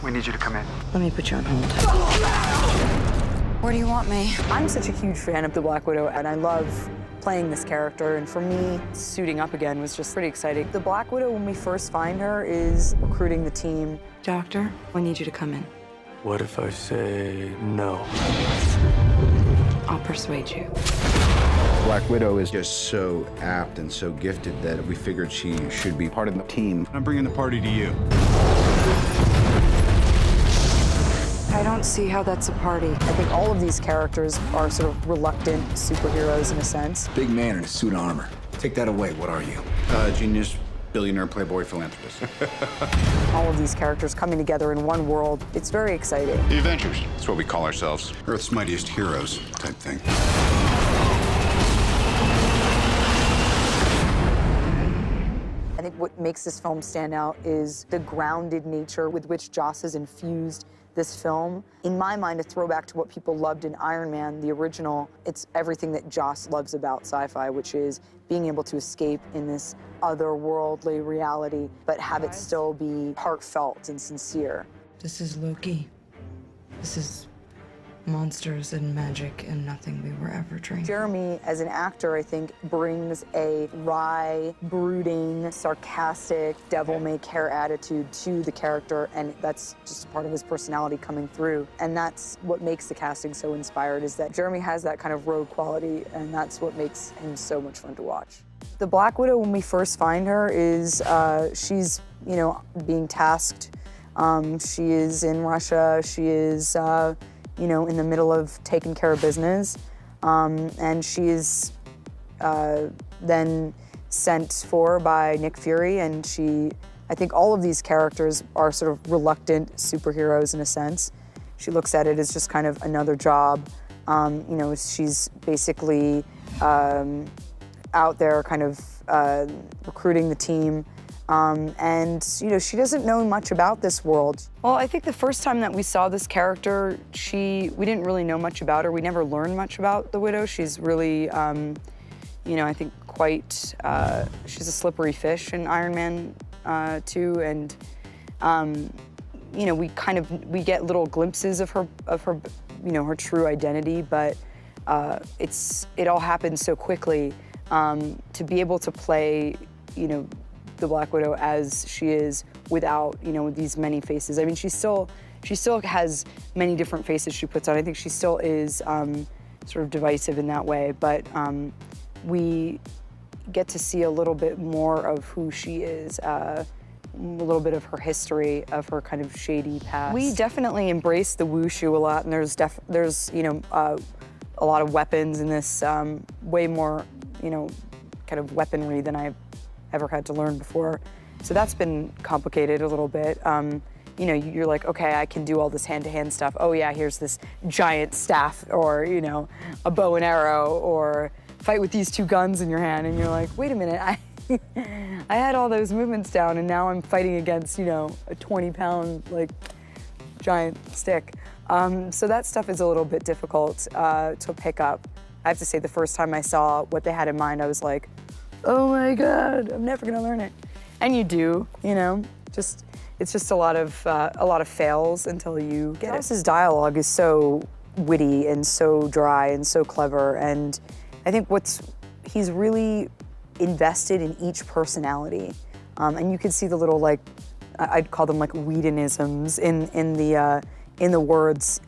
We need you to come in. Let me put you on hold. Where do you want me? I'm such a huge fan of the Black Widow, and I love playing this character, and for me, suiting up again was just pretty exciting. The Black Widow, when we first find her, is recruiting the team. Doctor, I need you to come in. What if I say no? I'll persuade you. Black Widow is just so apt and so gifted that we figured she should be part of the team. I'm bringing the party to you. I don't see how that's a party. I think all of these characters are sort of reluctant superheroes in a sense. Big man in a suit of armor. Take that away, what are you? Genius, billionaire, playboy, philanthropist. All of these characters coming together in one world, it's very exciting. The Avengers, that's what we call ourselves. Earth's mightiest heroes type thing. I think what makes this film stand out is the grounded nature with which Joss has infused this film. In my mind, a throwback to what people loved in Iron Man, the original. It's everything that Joss loves about sci-fi, which is being able to escape in this otherworldly reality, but have it still be heartfelt and sincere. This is Loki. This is monsters and magic and nothing we were ever trained. Jeremy, as an actor, I think, brings a wry, brooding, sarcastic, devil-may-care attitude to the character, and that's just part of his personality coming through. And that's what makes the casting so inspired, is that Jeremy has that kind of rogue quality, and that's what makes him so much fun to watch. The Black Widow, when we first find her, is she's, you know, being tasked. She is in Russia. She is you know, in the middle of taking care of business. And she is then sent for by Nick Fury, and I think all of these characters are sort of reluctant superheroes in a sense. She looks at it as just kind of another job. You know, she's basically out there kind of recruiting the team. And, you know, she doesn't know much about this world. Well, I think the first time that we saw this character, we didn't really know much about her. We never learned much about the Widow. She's really, you know, I think quite, she's a slippery fish in Iron Man 2. And, you know, we get little glimpses of her, you know, her true identity, but it all happens so quickly. To be able to play, you know, the Black Widow as she is without, you know, these many faces. I mean, she still has many different faces she puts on. I think she still is sort of divisive in that way, but we get to see a little bit more of who she is, a little bit of her history, of her kind of shady past. We definitely embrace the wushu a lot, and there's you know, a lot of weapons in this, way more, you know, kind of weaponry than I've ever had to learn before. So that's been complicated a little bit. You know, you're like, okay, I can do all this hand-to-hand stuff. Oh yeah, here's this giant staff, or, you know, a bow and arrow, or fight with these two guns in your hand, and you're like, wait a minute, I had all those movements down, and now I'm fighting against, you know, a 20-pound, like, giant stick. So that stuff is a little bit difficult to pick up. I have to say, the first time I saw what they had in mind, I was like, oh my God, I'm never gonna learn it. And you do, you know, it's just a lot of fails until you get it. Joss's dialogue is so witty and so dry and so clever, and I think he's really invested in each personality. And you can see the little, like, I'd call them like Whedonisms in the words.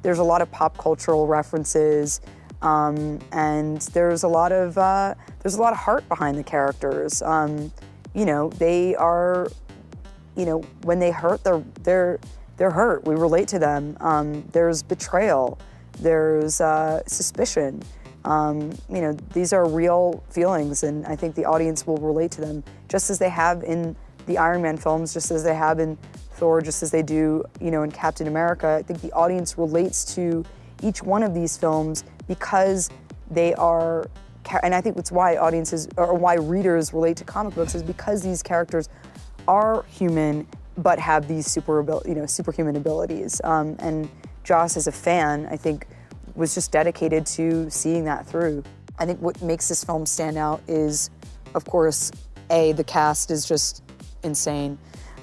There's a lot of pop cultural references. And there's a lot of heart behind the characters. You know, they are, you know, when they hurt, they're hurt. We relate to them. There's betrayal. There's suspicion. You know, these are real feelings, and I think the audience will relate to them, just as they have in the Iron Man films, just as they have in Thor, just as they do, you know, in Captain America. I think the audience relates to each one of these films because they are, and I think that's why audiences, or why readers relate to comic books, is because these characters are human, but have these superhuman abilities. And Joss, as a fan, I think, was just dedicated to seeing that through. I think what makes this film stand out is, of course, the cast is just insane.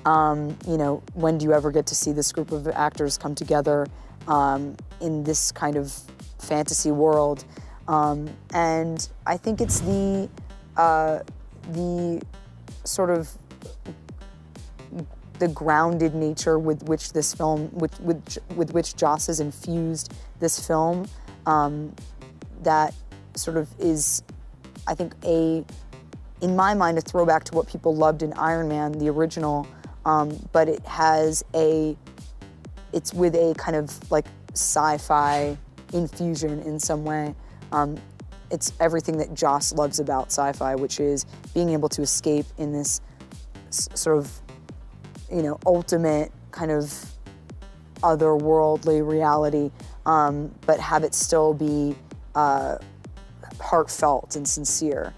You know, when do you ever get to see this group of actors come together in this kind of fantasy world? And I think it's the sort of the grounded nature with which this film, with which Joss has infused this film, that sort of is, I think, in my mind, a throwback to what people loved in Iron Man, the original, but it's with a kind of like sci-fi infusion in some way. It's everything that Joss loves about sci-fi, which is being able to escape in this sort of, you know, ultimate kind of otherworldly reality, but have it still be heartfelt and sincere.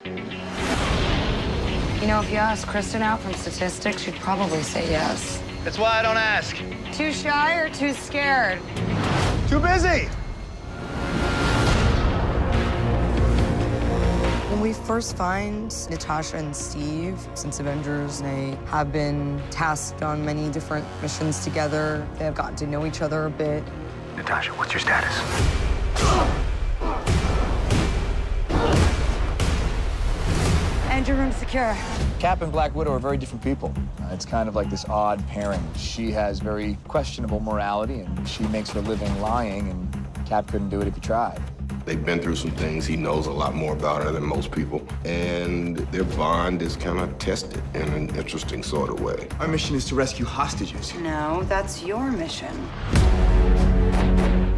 You know, if you asked Kristen out from statistics, she'd probably say yes. That's why I don't ask. Too shy or too scared? Too busy. When we first find Natasha and Steve, since Avengers, they have been tasked on many different missions together. They have gotten to know each other a bit. Natasha, what's your status? And your room's secure. Cap and Black Widow are very different people. It's kind of like this odd pairing. She has very questionable morality, and she makes her living lying, and Cap couldn't do it if he tried. They've been through some things. He knows a lot more about her than most people. And their bond is kind of tested in an interesting sort of way. Our mission is to rescue hostages. No, that's your mission.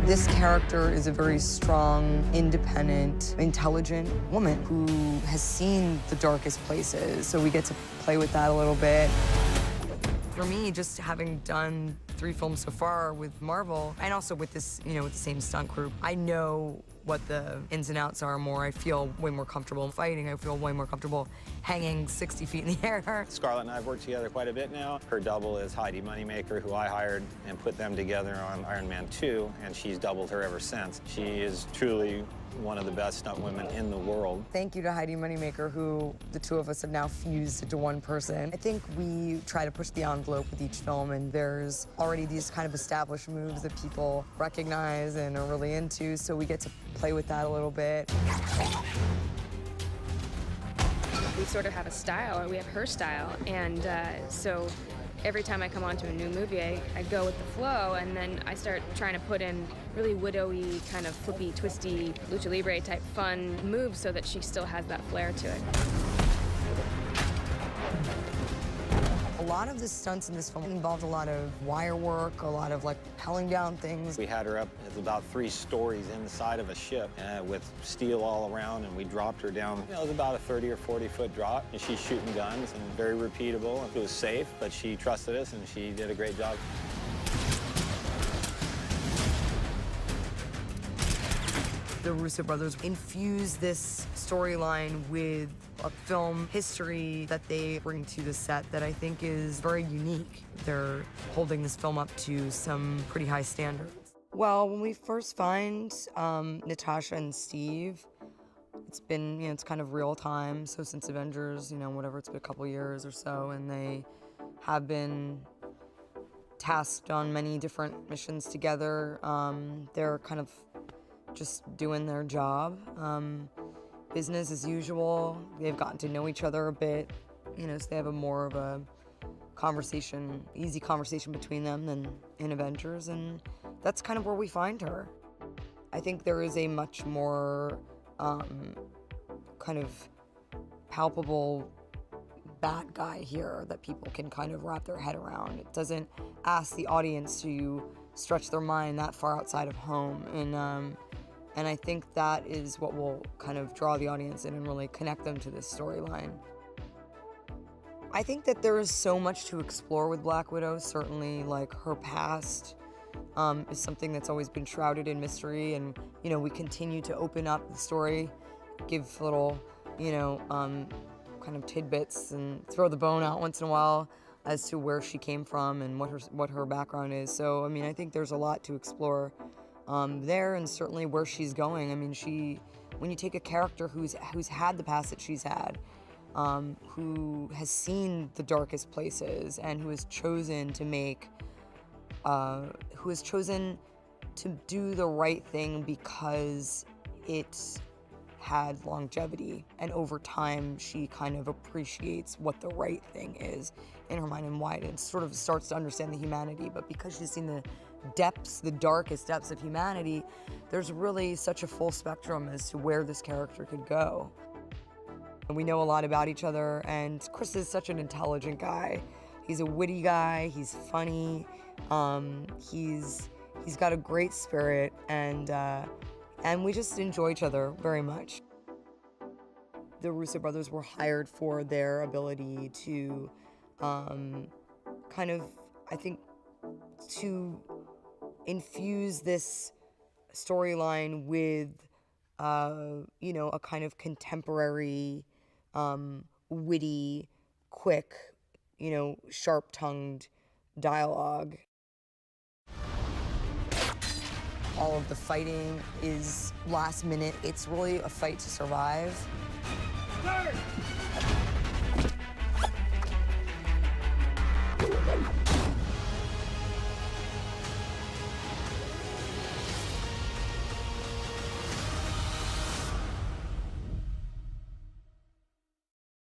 This character is a very strong, independent, intelligent woman who has seen the darkest places, so we get to play with that a little bit. For me, just having done 3 films so far with Marvel, and also with this, you know, with the same stunt group, I know what the ins and outs are more. I feel way more comfortable fighting. I feel way more comfortable hanging 60 feet in the air. Scarlett and I have worked together quite a bit now. Her double is Heidi Moneymaker, who I hired and put them together on Iron Man 2, and she's doubled her ever since. She is truly one of the best stunt women in the world. Thank you to Heidi Moneymaker, who the 2 of us have now fused into one person. I think we try to push the envelope with each film, and there's already these kind of established moves that people recognize and are really into, so we get to play with that a little bit. We sort of have a style, or we have her style, and so every time I come onto a new movie, I go with the flow, and then I start trying to put in really widowy, kind of flippy, twisty, lucha libre type fun moves so that she still has that flair to it. A lot of the stunts in this film involved a lot of wire work, a lot of like pelling down things. We had her up about 3 stories inside of a ship with steel all around, and we dropped her down. You know, it was about a 30 or 40-foot drop, and she's shooting guns and very repeatable. It was safe, but she trusted us, and she did a great job. The Russo brothers infuse this storyline with a film history that they bring to the set that I think is very unique. They're holding this film up to some pretty high standards. Well, when we first find Natasha and Steve, it's been, you know, it's kind of real time. So since Avengers, you know, whatever, it's been a couple years or so, and they have been tasked on many different missions together. They're kind of just doing their job. Business as usual. They've gotten to know each other a bit, you know, so they have a more of a conversation, easy conversation between them than in Avengers, and that's kind of where we find her. I think there is a much more kind of palpable bad guy here that people can kind of wrap their head around. It doesn't ask the audience to stretch their mind that far outside of home, and I think that is what will kind of draw the audience in and really connect them to this storyline. I think that there is so much to explore with Black Widow. Certainly, like, her past is something that's always been shrouded in mystery, and, you know, we continue to open up the story, give little, you know, kind of tidbits and throw the bone out once in a while as to where she came from and what her background is. So, I mean, I think there's a lot to explore there, and certainly where she's going. I mean, when you take a character who's had the past that she's had, who has seen the darkest places and who has chosen to make, who has chosen to do the right thing because it had longevity, and over time she kind of appreciates what the right thing is in her mind and why it sort of starts to understand the humanity. But because she's seen the depths, the darkest depths of humanity, there's really such a full spectrum as to where this character could go. And we know a lot about each other, and Chris is such an intelligent guy. He's a witty guy, he's funny, he's got a great spirit, and we just enjoy each other very much. The Russo brothers were hired for their ability to kind of, I think, to infuse this storyline with, you know, a kind of contemporary, witty, quick, you know, sharp-tongued dialogue. All of the fighting is last minute. It's really a fight to survive.